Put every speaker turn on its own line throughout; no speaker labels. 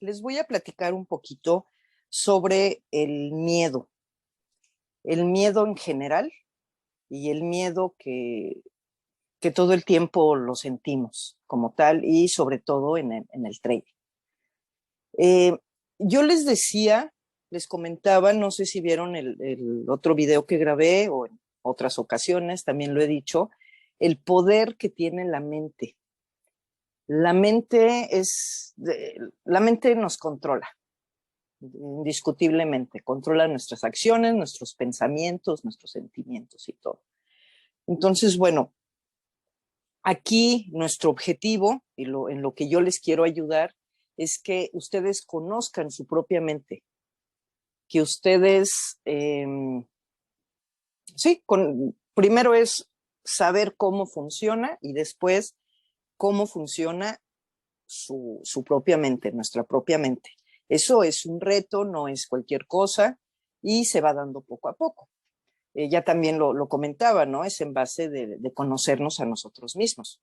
les voy a platicar un poquito sobre el miedo en general y el miedo que todo el tiempo lo sentimos como tal y sobre todo en el trading. Yo les decía, les comentaba, no sé si vieron el otro video que grabé o en otras ocasiones, también lo he dicho, el poder que tiene la mente. La mente nos controla, indiscutiblemente, controla nuestras acciones, nuestros pensamientos, nuestros sentimientos y todo. Entonces, bueno, aquí nuestro objetivo y en lo que yo les quiero ayudar es que ustedes conozcan su propia mente, que ustedes, primero es saber cómo funciona y después cómo funciona su propia mente, nuestra propia mente. Eso es un reto, no es cualquier cosa y se va dando poco a poco. Ya también lo comentaba, ¿no? Es en base de conocernos a nosotros mismos.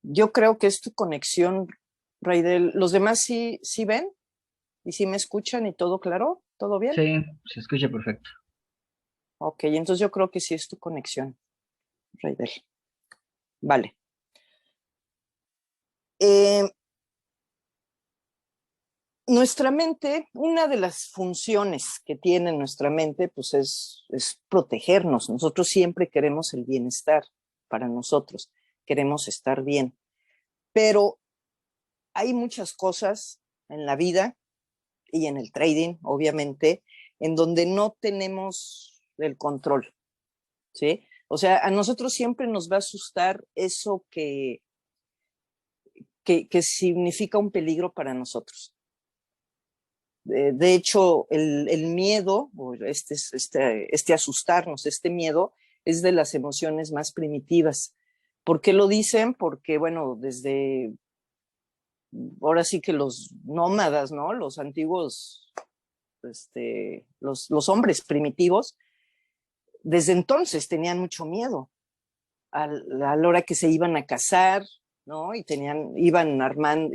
Yo creo que es tu conexión, Raidel. ¿Los demás sí ven? ¿Y sí me escuchan y todo claro? ¿Todo bien?
Sí, se escucha perfecto.
Ok, entonces yo creo que sí es tu conexión, Raidel. Vale. Nuestra mente, una de las funciones que tiene nuestra mente, pues es protegernos. Nosotros siempre queremos el bienestar para nosotros, queremos estar bien. Pero hay muchas cosas en la vida y en el trading, obviamente, en donde no tenemos el control, ¿sí? O sea, a nosotros siempre nos va a asustar eso que significa un peligro para nosotros. De hecho, el miedo, o este asustarnos, este miedo, es de las emociones más primitivas. ¿Por qué lo dicen? Porque, bueno, desde ahora sí que los nómadas, ¿no? Los antiguos, los hombres primitivos, desde entonces tenían mucho miedo a la hora que se iban a cazar, ¿no? Y iban armando,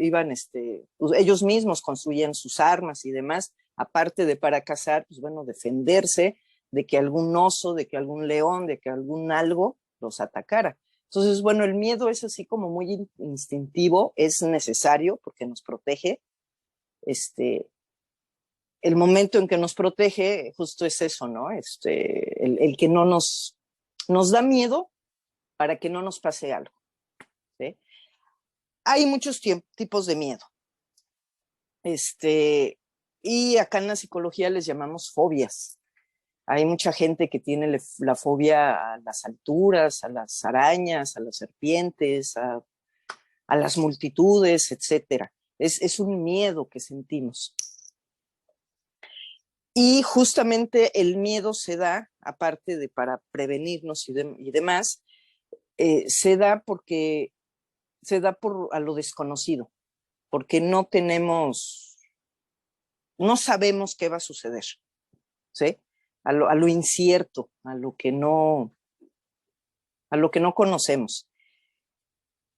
pues ellos mismos construían sus armas y demás, aparte de para cazar, pues bueno, defenderse de que algún oso, de que algún león, de que algún algo los atacara. Entonces, bueno, el miedo es así como muy instintivo, es necesario porque nos protege. El momento en que nos protege, justo es eso, ¿no? El que no nos da miedo para que no nos pase algo, ¿sí? Hay muchos tipos de miedo. Y acá en la psicología les llamamos fobias. Hay mucha gente que tiene la fobia a las alturas, a las arañas, a las serpientes, a las multitudes, etcétera. Es un miedo que sentimos. Y justamente el miedo se da, aparte de para prevenirnos y demás, se da a lo desconocido, porque no sabemos qué va a suceder, ¿sí? A lo incierto, a lo que no conocemos.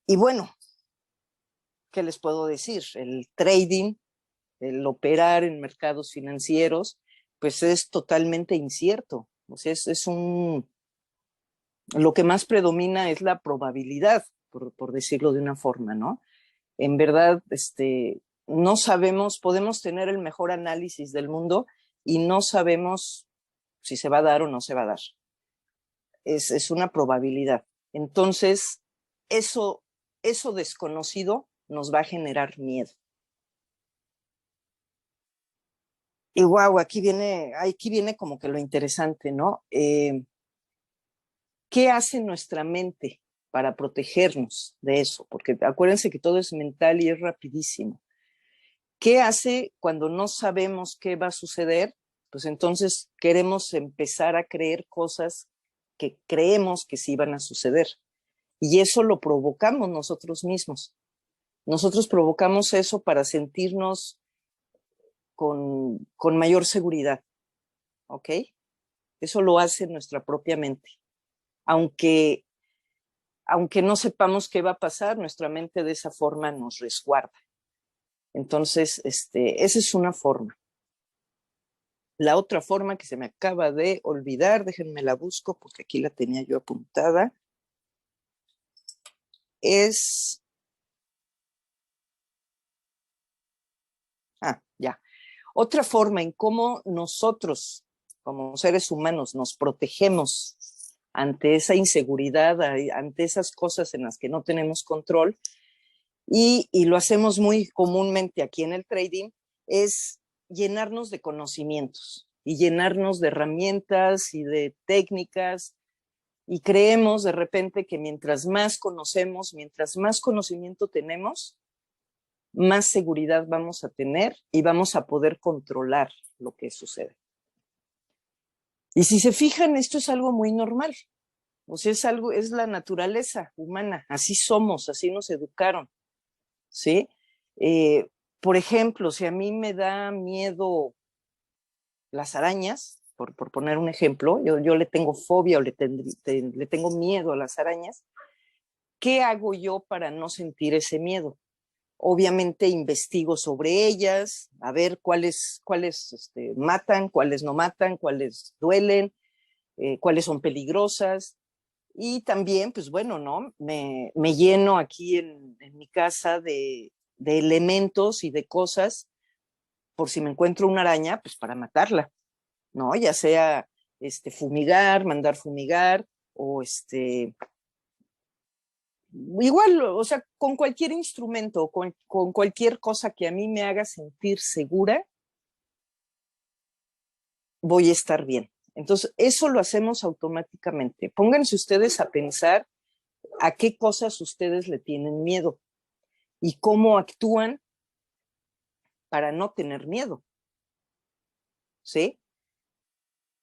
Y bueno, ¿qué les puedo decir? El trading, el operar en mercados financieros, pues es totalmente incierto. O sea, lo que más predomina es la probabilidad, por decirlo de una forma, ¿no? En verdad, no sabemos, podemos tener el mejor análisis del mundo y no sabemos si se va a dar o no se va a dar. Es una probabilidad. Entonces, eso desconocido nos va a generar miedo. Y wow, aquí viene como que lo interesante, ¿no? ¿Qué hace nuestra mente para protegernos de eso? Porque acuérdense que todo es mental y es rapidísimo. ¿Qué hace cuando no sabemos qué va a suceder? Pues entonces queremos empezar a creer cosas que creemos que sí van a suceder. Y eso lo provocamos nosotros mismos. Nosotros provocamos eso para sentirnos con mayor seguridad, ¿ok? Eso lo hace nuestra propia mente. Aunque aunque no sepamos qué va a pasar, nuestra mente de esa forma nos resguarda. Entonces, esa es una forma. La otra forma que se me acaba de olvidar, déjenme la busco porque aquí la tenía yo apuntada, es... ya. Otra forma en cómo nosotros, como seres humanos, nos protegemos ante esa inseguridad, ante esas cosas en las que no tenemos control, y lo hacemos muy comúnmente aquí en el trading, es llenarnos de conocimientos y llenarnos de herramientas y de técnicas, y creemos de repente que mientras más conocemos, mientras más conocimiento tenemos, más seguridad vamos a tener y vamos a poder controlar lo que sucede. Y si se fijan, esto es algo muy normal. O sea, es la naturaleza humana. Así somos, así nos educaron. ¿Sí? Por ejemplo, si a mí me da miedo las arañas, por poner un ejemplo, yo le tengo fobia o le tengo miedo a las arañas, ¿qué hago yo para no sentir ese miedo? Obviamente investigo sobre ellas, a ver cuáles matan, cuáles no matan, cuáles duelen, cuáles son peligrosas. Y también, pues bueno, ¿no? Me lleno aquí en mi casa de elementos y de cosas por si me encuentro una araña, pues para matarla, ¿no? Ya sea fumigar, mandar fumigar, o igual, o sea, con cualquier instrumento, con cualquier cosa que a mí me haga sentir segura, voy a estar bien. Entonces, eso lo hacemos automáticamente. Pónganse ustedes a pensar a qué cosas ustedes le tienen miedo y cómo actúan para no tener miedo. ¿Sí?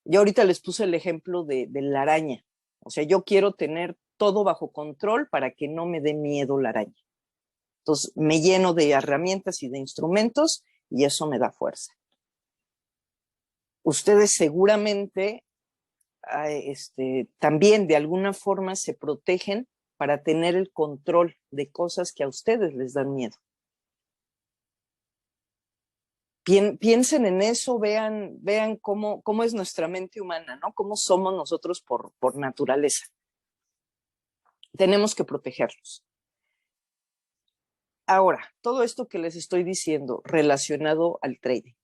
Yo ahorita les puse el ejemplo de la araña. O sea, yo quiero tener todo bajo control para que no me dé miedo la araña. Entonces, me lleno de herramientas y de instrumentos y eso me da fuerza. Ustedes seguramente también de alguna forma se protegen para tener el control de cosas que a ustedes les dan miedo. Piensen en eso, vean cómo es nuestra mente humana, ¿no? Cómo somos nosotros por naturaleza. Tenemos que protegerlos. Ahora, todo esto que les estoy diciendo relacionado al trading,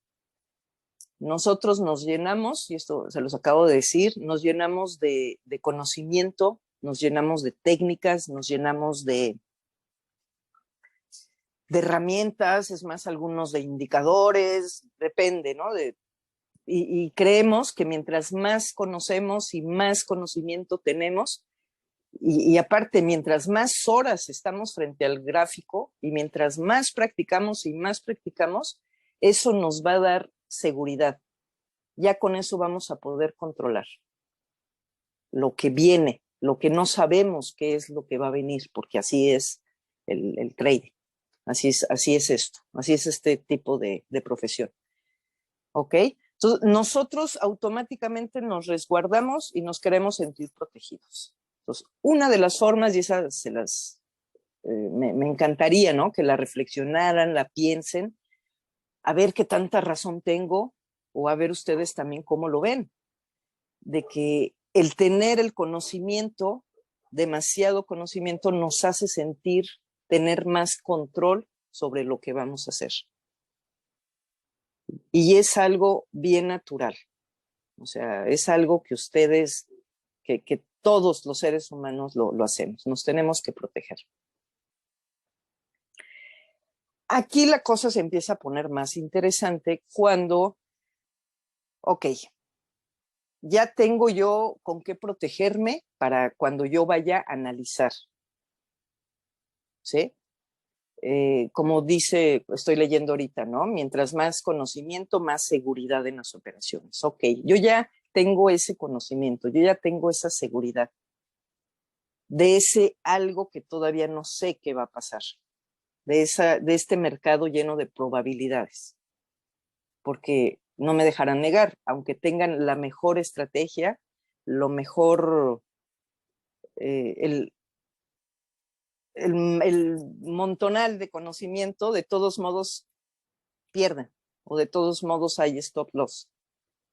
nosotros nos llenamos, y esto se los acabo de decir, nos llenamos de conocimiento, nos llenamos de técnicas, nos llenamos de herramientas, es más, algunos de indicadores, depende, ¿no? Y creemos que mientras más conocemos y más conocimiento tenemos, y aparte, mientras más horas estamos frente al gráfico y mientras más practicamos y más practicamos, eso nos va a dar seguridad. Ya con eso vamos a poder controlar lo que viene, lo que no sabemos qué es lo que va a venir, porque así es el trading. Así es esto, así es este tipo de profesión. ¿Ok? Entonces, nosotros automáticamente nos resguardamos y nos queremos sentir protegidos. Entonces, una de las formas, y esas me encantaría, ¿no? Que la reflexionaran, la piensen, a ver qué tanta razón tengo, o a ver ustedes también cómo lo ven, de que el tener el conocimiento, demasiado conocimiento, nos hace sentir tener más control sobre lo que vamos a hacer. Y es algo bien natural. O sea, es algo que ustedes, que todos los seres humanos lo hacemos. Nos tenemos que proteger. Aquí la cosa se empieza a poner más interesante cuando, ok, ya tengo yo con qué protegerme para cuando yo vaya a analizar. ¿Sí? Como dice, estoy leyendo ahorita, ¿no? Mientras más conocimiento, más seguridad en las operaciones. Ok, yo ya tengo ese conocimiento, yo ya tengo esa seguridad de ese algo que todavía no sé qué va a pasar, de este mercado lleno de probabilidades, porque no me dejarán negar, aunque tengan la mejor estrategia, lo mejor, el montonal de conocimiento, de todos modos pierden, o de todos modos hay stop loss,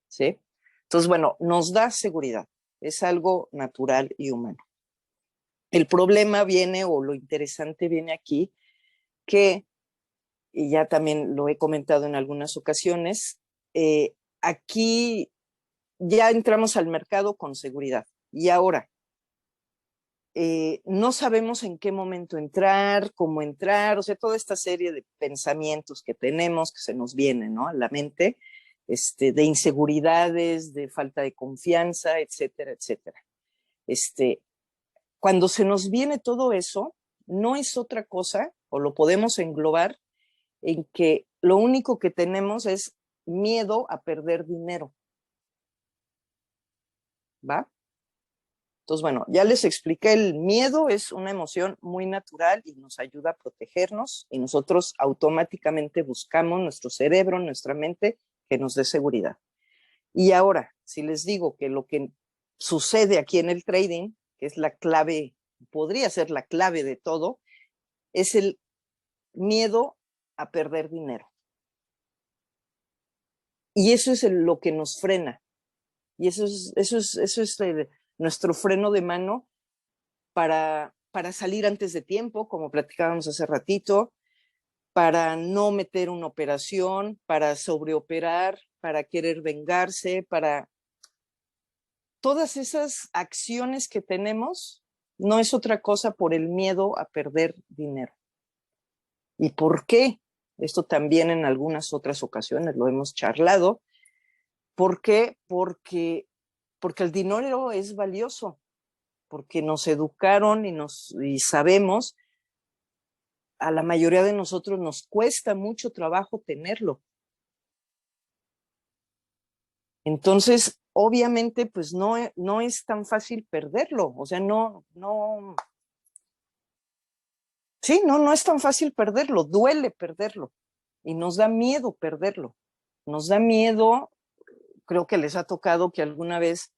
¿sí? Entonces, bueno, nos da seguridad, es algo natural y humano. El problema viene, o lo interesante viene aquí, que, y ya también lo he comentado en algunas ocasiones, aquí ya entramos al mercado con seguridad. Y ahora, no sabemos en qué momento entrar, cómo entrar, o sea, toda esta serie de pensamientos que tenemos, que se nos vienen, ¿no?, a la mente, de inseguridades, de falta de confianza, etcétera, etcétera. Cuando se nos viene todo eso, no es otra cosa, o lo podemos englobar, en que lo único que tenemos es miedo a perder dinero. ¿Va? Entonces, bueno, ya les expliqué, el miedo es una emoción muy natural y nos ayuda a protegernos, y nosotros automáticamente buscamos nuestro cerebro, nuestra mente, que nos dé seguridad. Y ahora, si les digo que lo que sucede aquí en el trading, que es la clave, podría ser la clave de todo, es el miedo a perder dinero. Y eso es lo que nos frena. Y eso es nuestro freno de mano para salir antes de tiempo, como platicábamos hace ratito, para no meter una operación, para sobreoperar, para querer vengarse, para todas esas acciones que tenemos, no es otra cosa por el miedo a perder dinero. ¿Y por qué? Esto también en algunas otras ocasiones lo hemos charlado. ¿Por qué? Porque el dinero es valioso, porque nos educaron y sabemos, a la mayoría de nosotros nos cuesta mucho trabajo tenerlo. Entonces, obviamente, pues no es tan fácil perderlo. O sea, sí, no es tan fácil perderlo, duele perderlo y nos da miedo perderlo. Nos da miedo, creo que les ha tocado que alguna vez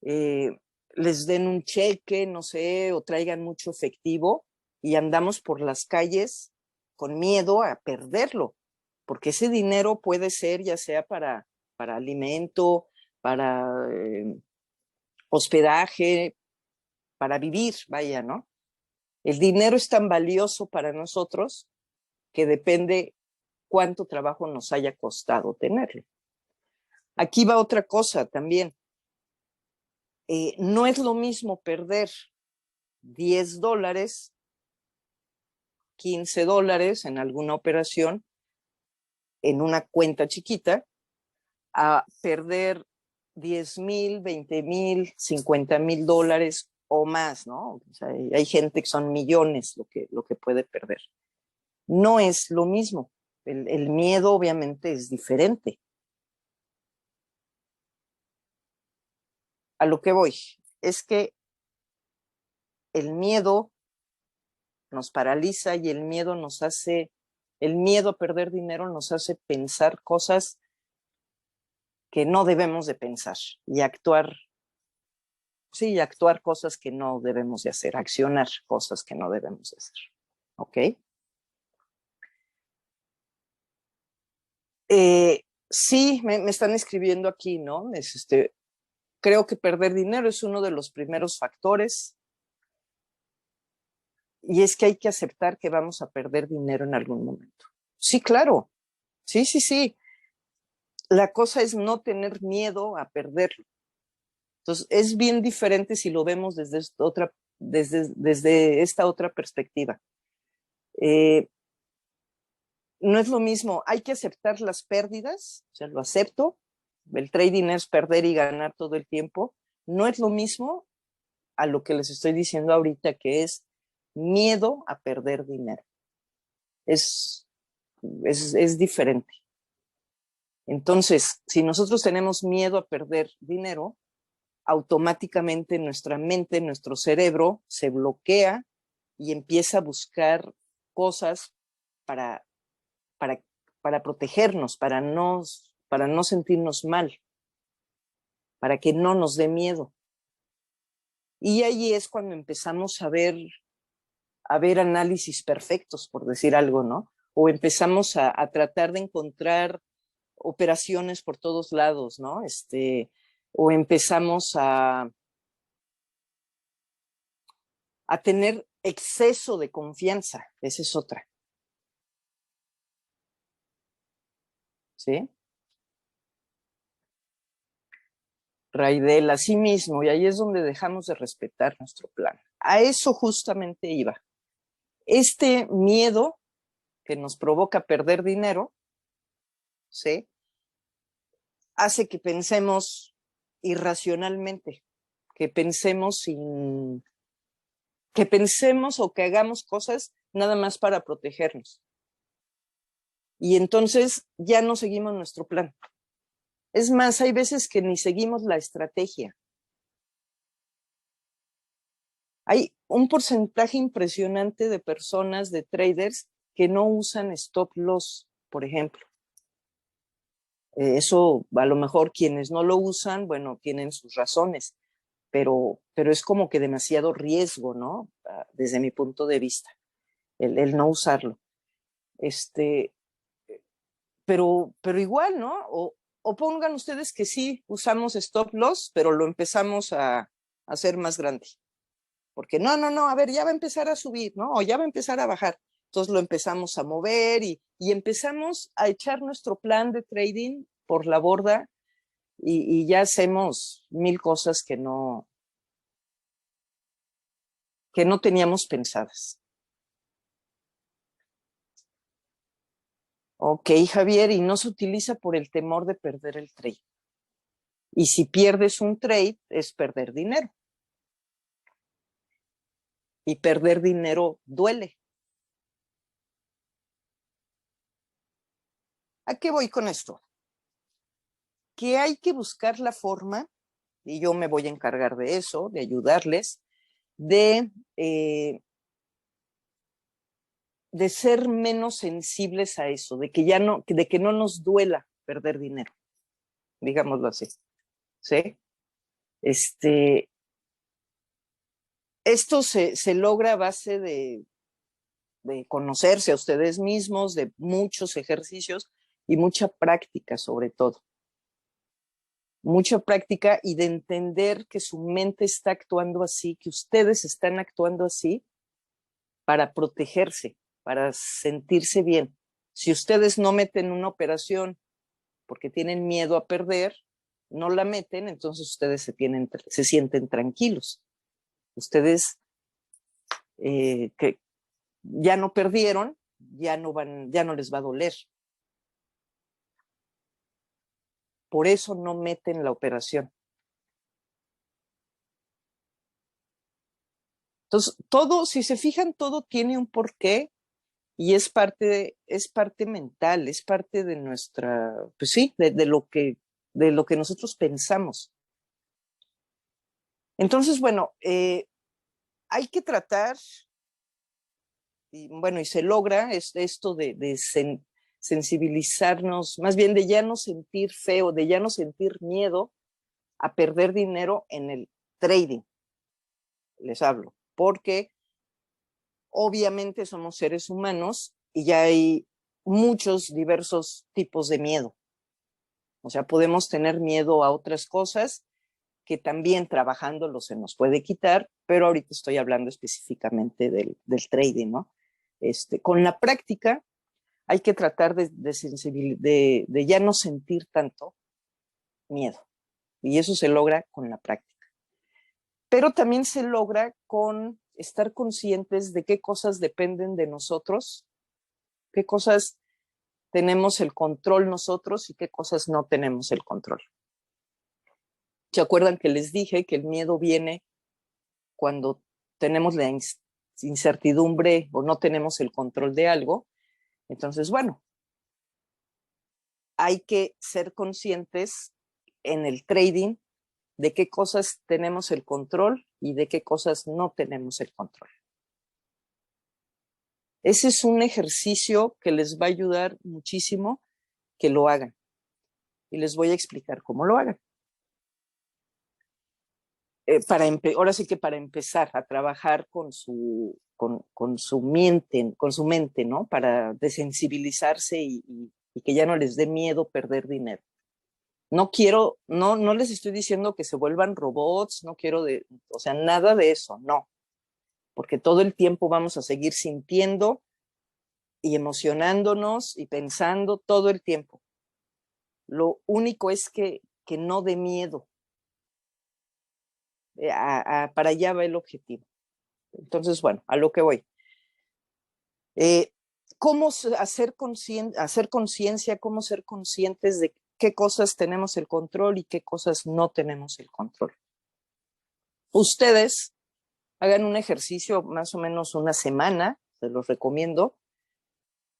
les den un cheque, no sé, o traigan mucho efectivo y andamos por las calles con miedo a perderlo, porque ese dinero puede ser ya sea para alimento, para hospedaje, para vivir, vaya, ¿no? El dinero es tan valioso para nosotros que depende cuánto trabajo nos haya costado tenerlo. Aquí va otra cosa también. No es lo mismo perder $10, $15 en alguna operación en una cuenta chiquita, a perder 10,000, 20,000, $50,000 o más, ¿no? O sea, hay gente que son millones lo que puede perder. No es lo mismo. El miedo obviamente es diferente. A lo que voy es que el miedo nos paraliza y el miedo a perder dinero nos hace pensar cosas que no debemos de pensar y actuar cosas que no debemos de hacer, accionar cosas que no debemos de hacer. ¿Ok? Sí, me están escribiendo aquí, ¿no? Creo que perder dinero es uno de los primeros factores, y es que hay que aceptar que vamos a perder dinero en algún momento. Sí, claro. Sí, sí, sí. La cosa es no tener miedo a perderlo. Entonces, es bien diferente si lo vemos desde esta otra perspectiva. No es lo mismo, hay que aceptar las pérdidas, o sea, lo acepto, el trading es perder y ganar todo el tiempo, no es lo mismo a lo que les estoy diciendo ahorita, que es miedo a perder dinero. Es diferente. Entonces, si nosotros tenemos miedo a perder dinero, automáticamente nuestra mente, nuestro cerebro se bloquea y empieza a buscar cosas para, para, para protegernos, para no sentirnos mal, para que no nos dé miedo. Y ahí es cuando empezamos a ver a ver análisis perfectos, por decir algo, ¿no? O empezamos a tratar de encontrar operaciones por todos lados, ¿no? O empezamos a tener exceso de confianza, esa es otra, ¿sí? Raidel, así mismo, y ahí es donde dejamos de respetar nuestro plan. A eso justamente iba. Este miedo que nos provoca perder dinero, ¿sí? Hace que pensemos irracionalmente, que pensemos sin, que pensemos o que hagamos cosas nada más para protegernos. Y entonces ya no seguimos nuestro plan. Es más, hay veces que ni seguimos la estrategia. Hay un porcentaje impresionante de personas, de traders, que no usan stop loss, por ejemplo. Eso, a lo mejor quienes no lo usan, bueno, tienen sus razones, pero es como que demasiado riesgo, ¿no? Desde mi punto de vista, el no usarlo. Pero igual, ¿no? O pongan ustedes que sí usamos stop loss, pero lo empezamos a hacer más grande. Porque no, a ver, ya va a empezar a subir, ¿no? O ya va a empezar a bajar. Entonces lo empezamos a mover y empezamos a echar nuestro plan de trading por la borda y ya hacemos mil cosas que no teníamos pensadas. Ok, Javier, y no se utiliza por el temor de perder el trade. Y si pierdes un trade, es perder dinero. Y perder dinero duele. ¿A qué voy con esto? Que hay que buscar la forma, y yo me voy a encargar de eso, de ayudarles, de ser menos sensibles a eso, de que no nos duela perder dinero, digámoslo así. ¿Sí? Esto se logra a base de conocerse a ustedes mismos, de muchos ejercicios y mucha práctica sobre todo. Mucha práctica y de entender que su mente está actuando así, que ustedes están actuando así para protegerse, para sentirse bien. Si ustedes no meten una operación porque tienen miedo a perder, no la meten, entonces ustedes se sienten tranquilos. Ustedes que ya no perdieron, ya no les va a doler. Por eso no meten la operación. Entonces, todo, si se fijan, todo tiene un porqué y es parte mental, es parte de nuestra, pues sí, de lo que nosotros pensamos. Entonces, bueno, hay que tratar, y bueno, y se logra esto de sensibilizarnos, más bien de ya no sentir feo, de ya no sentir miedo a perder dinero en el trading, les hablo, porque obviamente somos seres humanos y ya hay muchos diversos tipos de miedo. O sea, podemos tener miedo a otras cosas que también trabajándolo se nos puede quitar, pero ahorita estoy hablando específicamente del trading, ¿no? Con la práctica hay que tratar de ya no sentir tanto miedo. Y eso se logra con la práctica. Pero también se logra con estar conscientes de qué cosas dependen de nosotros, qué cosas tenemos el control nosotros y qué cosas no tenemos el control. ¿Se acuerdan que les dije que el miedo viene cuando tenemos la incertidumbre o no tenemos el control de algo? Entonces, bueno, hay que ser conscientes en el trading de qué cosas tenemos el control y de qué cosas no tenemos el control. Ese es un ejercicio que les va a ayudar muchísimo que lo hagan. Y les voy a explicar cómo lo hagan. ahora sí que para empezar a trabajar con su mente, ¿no? Para desensibilizarse y que ya no les dé miedo perder dinero. No les estoy diciendo que se vuelvan robots, no quiero o sea, nada de eso, no, porque todo el tiempo vamos a seguir sintiendo y emocionándonos y pensando todo el tiempo. Lo único es que no dé miedo. Para allá va el objetivo. Entonces, bueno, a lo que voy. ¿Cómo hacer conciencia, cómo ser conscientes de qué cosas tenemos el control y qué cosas no tenemos el control? Ustedes hagan un ejercicio más o menos una semana, se los recomiendo.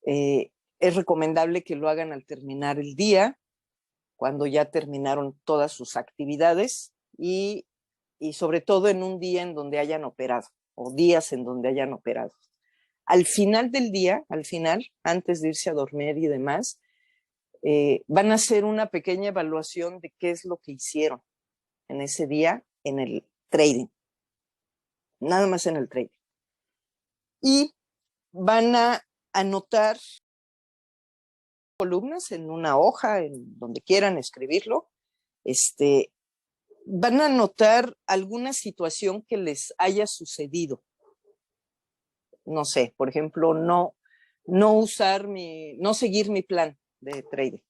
Es recomendable que lo hagan al terminar el día, cuando ya terminaron todas sus actividades y sobre todo en un día en donde hayan operado o días en donde hayan operado. Al final del día, antes de irse a dormir y demás, van a hacer una pequeña evaluación de qué es lo que hicieron en ese día en el trading, nada más en el trading. Y van a anotar columnas en una hoja, en donde quieran escribirlo. Van a anotar alguna situación que les haya sucedido. No sé, por ejemplo, no seguir mi plan de trading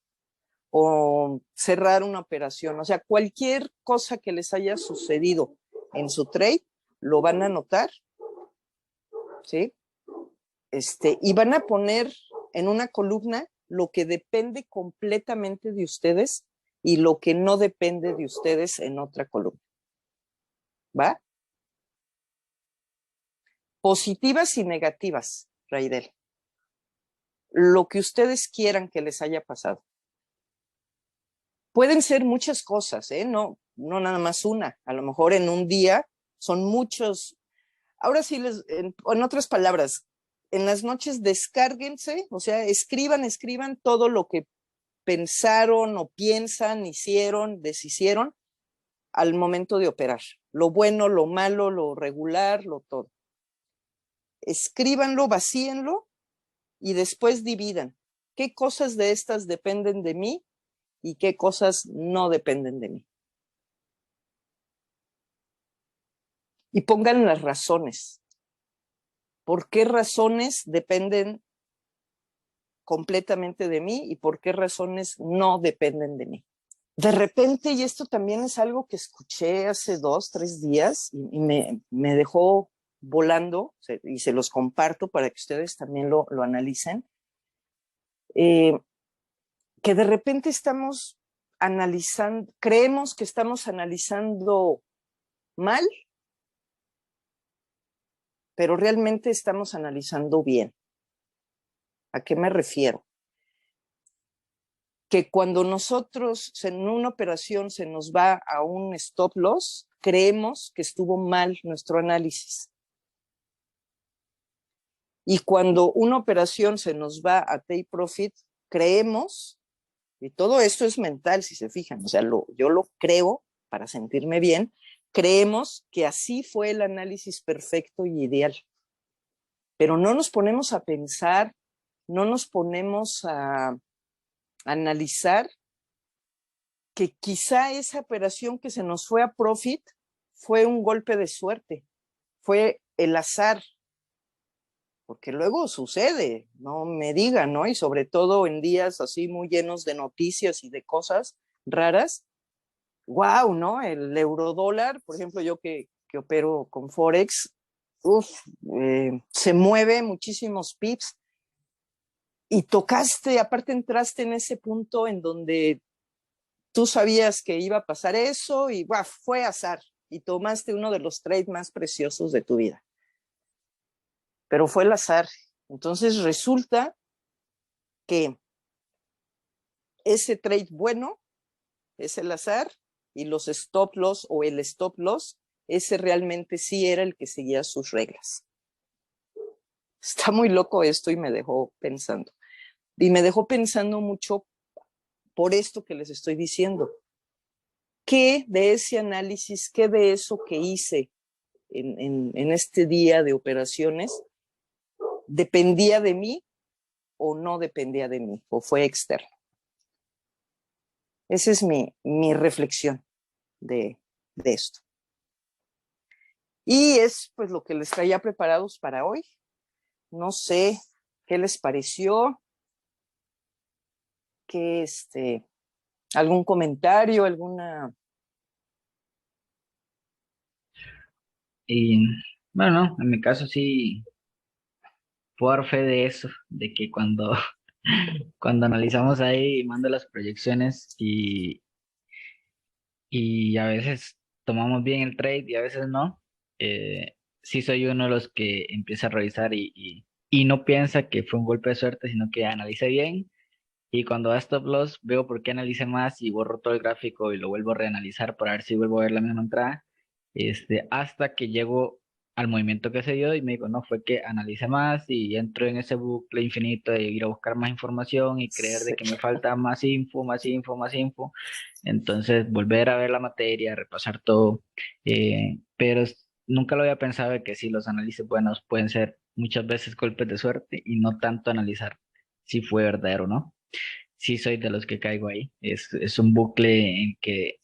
o cerrar una operación. O sea, cualquier cosa que les haya sucedido en su trade, lo van a anotar, ¿sí? Y van a poner en una columna lo que depende completamente de ustedes y lo que no depende de ustedes en otra columna. ¿Va? Positivas y negativas, Raidel. Lo que ustedes quieran que les haya pasado. Pueden ser muchas cosas, ¿eh? No nada más una. A lo mejor en un día son muchos. Ahora sí, en otras palabras, en las noches descárguense, o sea, escriban todo lo que pensaron o piensan, hicieron, deshicieron al momento de operar. Lo bueno, lo malo, lo regular, lo todo. Escríbanlo, vacíenlo y después dividan. ¿Qué cosas de estas dependen de mí y qué cosas no dependen de mí? Y pongan las razones. ¿Por qué razones dependen completamente de mí y por qué razones no dependen de mí? De repente, y esto también es algo que escuché hace 2, 3 días y me dejó volando, y se los comparto para que ustedes también lo analicen, que de repente estamos analizando, creemos que estamos analizando mal, pero realmente estamos analizando bien. ¿A qué me refiero? Que cuando nosotros en una operación se nos va a un stop loss, creemos que estuvo mal nuestro análisis. Y cuando una operación se nos va a take profit, creemos, y todo esto es mental, si se fijan, o sea, yo lo creo para sentirme bien, creemos que así fue el análisis perfecto y ideal. Pero no nos ponemos a pensar, no nos ponemos a analizar que quizá esa operación que se nos fue a profit fue un golpe de suerte, fue el azar, porque luego sucede, no me digan, ¿no? Y sobre todo en días así muy llenos de noticias y de cosas raras, wow, ¿no? El eurodólar, por ejemplo, yo que opero con Forex, se mueve muchísimos pips y tocaste, aparte entraste en ese punto en donde tú sabías que iba a pasar eso y wow, fue azar y tomaste uno de los trades más preciosos de tu vida. Pero fue el azar. Entonces resulta que ese trade bueno es el azar y los stop loss o el stop loss, ese realmente sí era el que seguía sus reglas. Está muy loco esto y me dejó pensando. Y me dejó pensando mucho por esto que les estoy diciendo. qué de ese análisis, qué de eso que hice en este día de operaciones dependía de mí o no dependía de mí, o fue externo. Esa es mi reflexión de esto. Y es pues lo que les traía preparados para hoy. No sé qué les pareció, que algún comentario, alguna...
Y bueno, en mi caso sí, puedo dar fe de eso, de que cuando, cuando analizamos ahí, mando las proyecciones y a veces tomamos bien el trade y a veces no, sí soy uno de los que empieza a revisar y no piensa que fue un golpe de suerte, sino que analice bien. Y cuando da stop loss, veo por qué analicé más y borro todo el gráfico y lo vuelvo a reanalizar para ver si vuelvo a ver la misma entrada, hasta que llego al movimiento que se dio y me digo, no, fue que analicé más y entro en ese bucle infinito de ir a buscar más información y creer de
Sí,
que me falta más info, más info, más info. Entonces, volver a ver la materia, repasar todo, nunca lo había pensado de que sí, los análisis buenos pueden ser muchas veces golpes de suerte y no tanto analizar si fue verdadero o no. Sí soy de los que caigo ahí. Es un bucle en que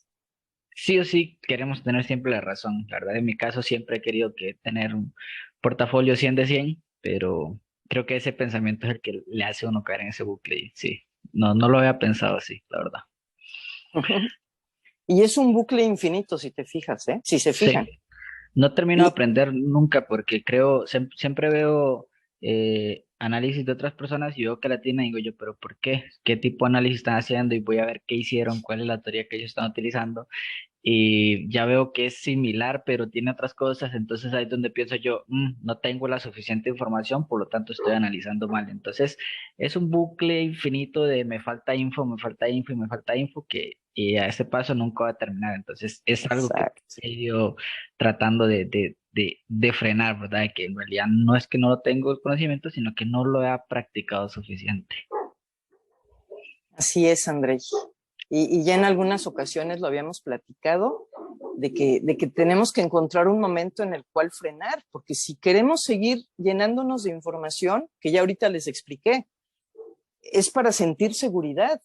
sí o sí queremos tener siempre la razón. La verdad, en mi caso siempre he querido que tener un portafolio 100 de 100, pero creo que ese pensamiento es el que le hace a uno caer en ese bucle. Y sí, no lo había pensado así, la verdad.
y es un bucle infinito si te fijas, ¿eh? Si se
Sí,
fijan.
no termino de
Y
aprender nunca porque creo, siempre veo análisis de otras personas y veo que la tienen y digo yo, pero ¿por qué? ¿Qué tipo de análisis están haciendo? Y voy a ver qué hicieron, cuál es la teoría que ellos están utilizando y ya veo que es similar, pero tiene otras cosas, entonces ahí es donde pienso yo, no tengo la suficiente información, por lo tanto estoy analizando mal. Entonces es un bucle infinito de me falta info, me falta info y me falta info que a ese paso nunca va a terminar. Entonces es algo que
exacto.
he ido tratando de frenar, ¿verdad? De que en realidad no es que no lo tengo el conocimiento, sino que no lo he practicado suficiente.
Así es, André. Y ya en algunas ocasiones lo habíamos platicado, de que tenemos que encontrar un momento en el cual frenar, porque si queremos seguir llenándonos de información, que ya ahorita les expliqué, es para sentir seguridad,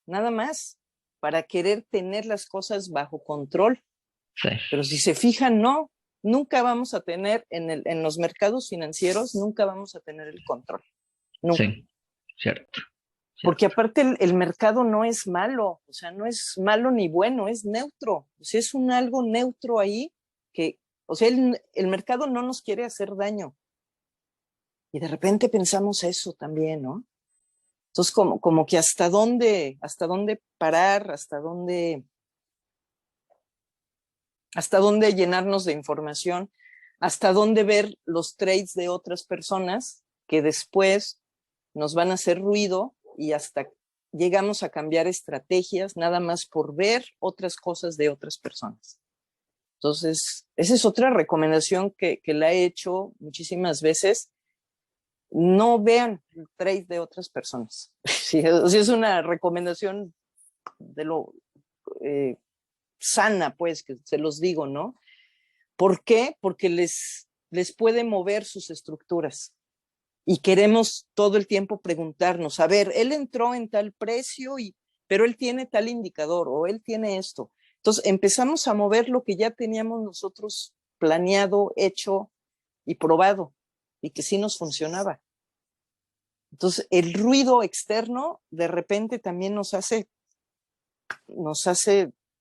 nada más, para querer tener las cosas bajo control.
Sí,
Pero si se fijan, no, nunca vamos a tener en los mercados financieros, nunca vamos a tener el control, nunca.
sí, cierto,
Porque
cierto.
aparte el mercado no es malo, o sea, no es malo ni bueno, es neutro. O sea, es un algo neutro ahí que, o sea, el mercado no nos quiere hacer daño. Y de repente pensamos eso también, ¿no? Entonces, como que hasta dónde parar, hasta dónde llenarnos de información, hasta dónde ver los trades de otras personas que después nos van a hacer ruido y hasta llegamos a cambiar estrategias nada más por ver otras cosas de otras personas. Entonces, esa es otra recomendación que la he hecho muchísimas veces. No vean el trade de otras personas. Sí, es una recomendación de lo eh, sana, pues, que se los digo, ¿no? ¿Por qué? Porque les puede mover sus estructuras. Y queremos todo el tiempo preguntarnos, a ver, él entró en tal precio, pero él tiene tal indicador o él tiene esto. Entonces empezamos a mover lo que ya teníamos nosotros planeado, hecho y probado y que sí nos funcionaba. Entonces el ruido externo de repente también nos hace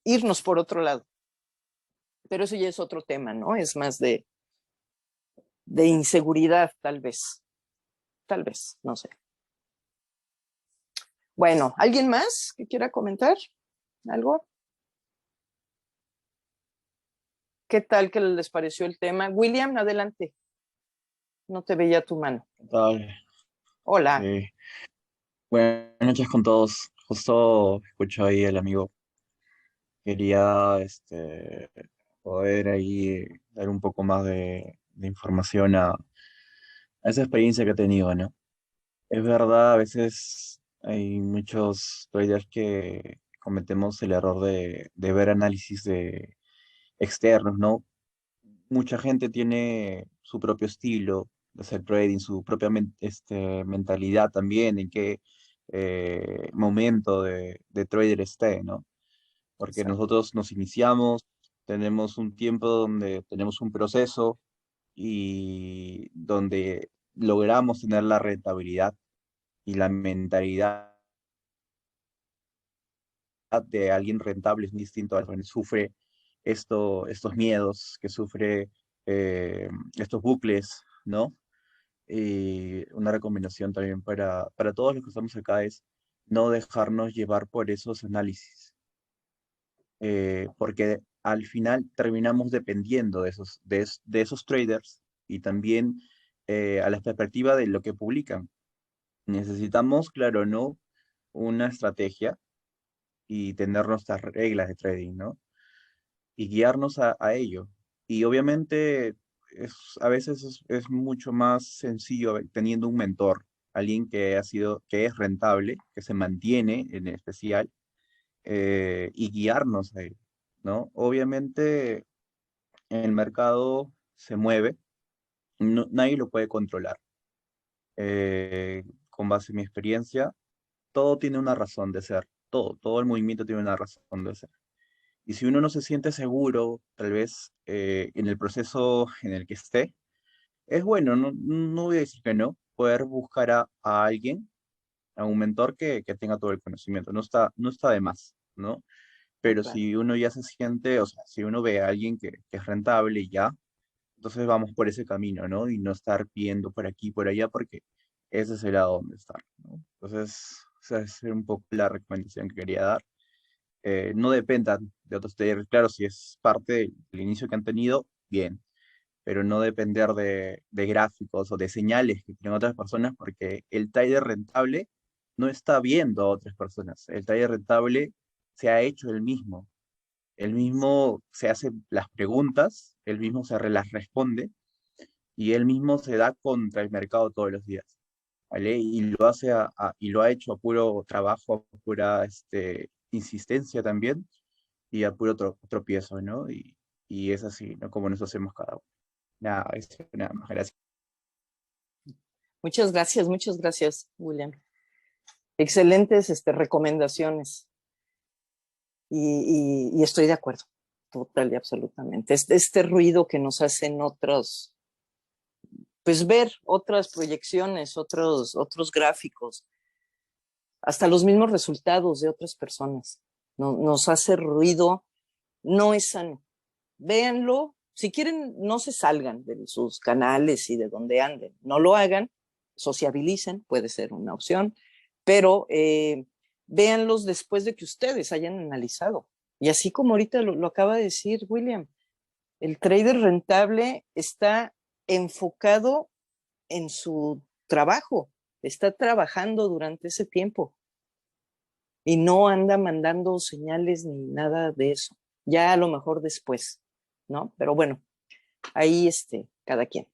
irnos por otro lado. Pero eso ya es otro tema, ¿no? Es más de inseguridad, tal vez, no sé. Bueno, ¿alguien más que quiera comentar algo? ¿Qué tal que les pareció el tema? William, adelante. No te veía tu mano.
¿Qué tal?
Hola.
Sí. Buenas noches con todos. Justo escucho ahí el amigo. Quería poder ahí dar un poco más de información a esa experiencia que he tenido, ¿no? Es verdad, a veces hay muchos traders que cometemos el error de ver análisis externos, ¿no? Mucha gente tiene su propio estilo de hacer trading, su propia mentalidad también, en qué momento de trader esté, ¿no? Porque
Exacto.
nosotros nos iniciamos, tenemos un tiempo donde tenemos un proceso y donde logramos tener la rentabilidad y la mentalidad de alguien rentable es muy distinto a alguien que sufre estos miedos, que sufre estos bucles, ¿no? Y una recomendación también para todos los que estamos acá es no dejarnos llevar por esos análisis, porque al final terminamos dependiendo de esos traders y también a la perspectiva de lo que publican. Necesitamos, claro, ¿no? Una estrategia y tener nuestras reglas de trading, ¿no? Y guiarnos a ello. Y obviamente a veces es mucho más sencillo teniendo un mentor, alguien que es rentable, que se mantiene en especial, y guiarnos a él, ¿no? Obviamente el mercado se mueve, nadie lo puede controlar. Con base en mi experiencia, todo tiene una razón de ser, todo el movimiento tiene una razón de ser. Y si uno no se siente seguro, tal vez en el proceso en el que esté, es bueno, no voy a decir que no, poder buscar a alguien, a un mentor que tenga todo el conocimiento. No está de más, ¿no?
No,
Pero
claro.
si uno ya se siente, o sea, si uno ve a alguien que es rentable y ya, entonces vamos por ese camino, ¿no? Y no estar viendo por aquí, por allá, porque ese es el lado donde estar, ¿no? Entonces, esa es un poco la recomendación que quería dar. No dependan de otros talleres. Claro, si es parte del inicio que han tenido, bien, pero no depender de gráficos o de señales que tienen otras personas, porque el trader rentable no está viendo a otras personas. El trader rentable se ha hecho él mismo se hace las preguntas, él mismo las responde y él mismo se da contra el mercado todos los días. ¿Vale? Y lo hace y lo ha hecho a puro trabajo, a pura insistencia también y a puro tropiezo, ¿no? Y es así, ¿no? Como nos hacemos cada uno. Nada, eso, nada más, gracias.
Muchas gracias, William. Excelentes recomendaciones y estoy de acuerdo, total y absolutamente. Este ruido que nos hacen otros, pues ver otras proyecciones, otros gráficos, hasta los mismos resultados de otras personas, nos hace ruido, no es sano. Véanlo, si quieren, no se salgan de sus canales y de donde anden, no lo hagan, sociabilicen, puede ser una opción, pero véanlos después de que ustedes hayan analizado. Y así como ahorita lo acaba de decir William, el trader rentable está enfocado en su trabajo, está trabajando durante ese tiempo y no anda mandando señales ni nada de eso. Ya a lo mejor después, ¿no? Pero bueno, ahí cada quien.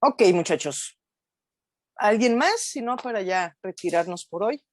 Ok, muchachos. ¿Alguien más? Si no, para ya retirarnos por hoy.